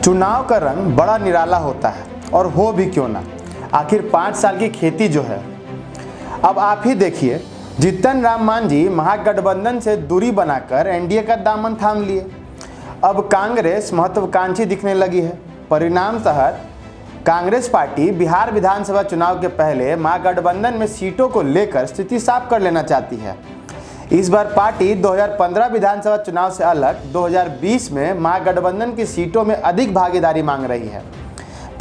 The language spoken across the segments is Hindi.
चुनाव का रंग बड़ा निराला होता है और हो भी क्यों ना, आखिर 5 साल की खेती जो है। अब आप ही देखिए, जीतन राम मांझी महागठबंधन से दूरी बनाकर एनडीए का दामन थाम लिए। अब कांग्रेस महत्वाकांक्षी दिखने लगी है। परिणामतः कांग्रेस पार्टी बिहार विधानसभा चुनाव के पहले महागठबंधन में सीटों को लेकर स्थिति साफ कर लेना चाहती है। इस बार पार्टी 2015 विधानसभा चुनाव से अलग 2020 में महागठबंधन की सीटों में अधिक भागीदारी मांग रही है।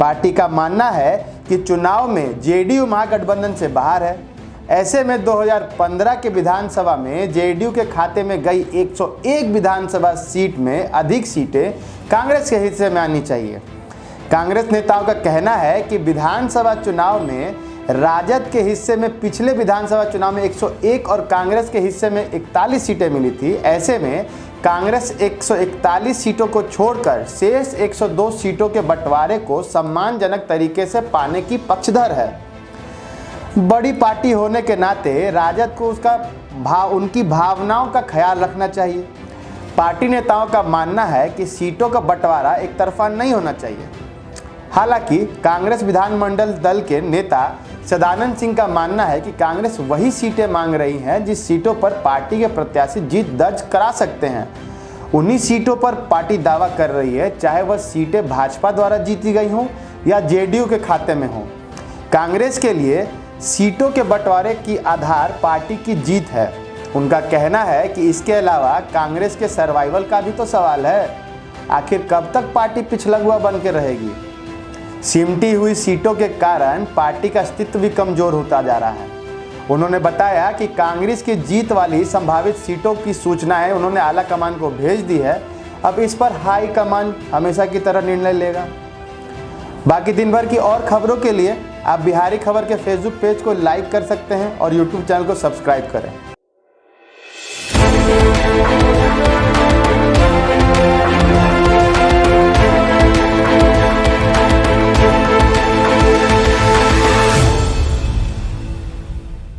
पार्टी का मानना है कि चुनाव में जेडीयू महागठबंधन से बाहर है। ऐसे में 2015 के विधानसभा में जेडीयू के खाते में गई 101 विधानसभा सीट में अधिक सीटें कांग्रेस के हिस्से में आनी चाहिए। कांग्रेस नेताओं का कहना है कि विधानसभा चुनाव में राजद के हिस्से में पिछले विधानसभा चुनाव में 101 और कांग्रेस के हिस्से में 41 सीटें मिली थी। ऐसे में कांग्रेस 141 सीटों को छोड़कर शेष 102 सीटों के बंटवारे को सम्मानजनक तरीके से पाने की पक्षधर है। बड़ी पार्टी होने के नाते राजद को उनकी भावनाओं का ख्याल रखना चाहिए। पार्टी नेताओं का मानना है कि सीटों का बंटवारा एक तरफा नहीं होना चाहिए। हालांकि कांग्रेस विधानमंडल दल के नेता सदानंद सिंह का मानना है कि कांग्रेस वही सीटें मांग रही हैं जिस सीटों पर पार्टी के प्रत्याशी जीत दर्ज करा सकते हैं। उन्हीं सीटों पर पार्टी दावा कर रही है, चाहे वह सीटें भाजपा द्वारा जीती गई हों या जेडीयू के खाते में हों। कांग्रेस के लिए सीटों के बंटवारे की आधार पार्टी की जीत है। उनका कहना है कि इसके अलावा कांग्रेस के सर्वाइवल का भी तो सवाल है। आखिर कब तक पार्टी पिछलगुआ बन के रहेगी? सिमटी हुई सीटों के कारण पार्टी का अस्तित्व भी कमजोर होता जा रहा है। उन्होंने बताया कि कांग्रेस की जीत वाली संभावित सीटों की सूचनाएं उन्होंने आला कमान को भेज दी है। अब इस पर हाई कमान हमेशा की तरह निर्णय लेगा। बाकी दिन भर की और खबरों के लिए आप बिहारी खबर के फेसबुक पेज को लाइक कर सकते हैं और यूट्यूब चैनल को सब्सक्राइब करें।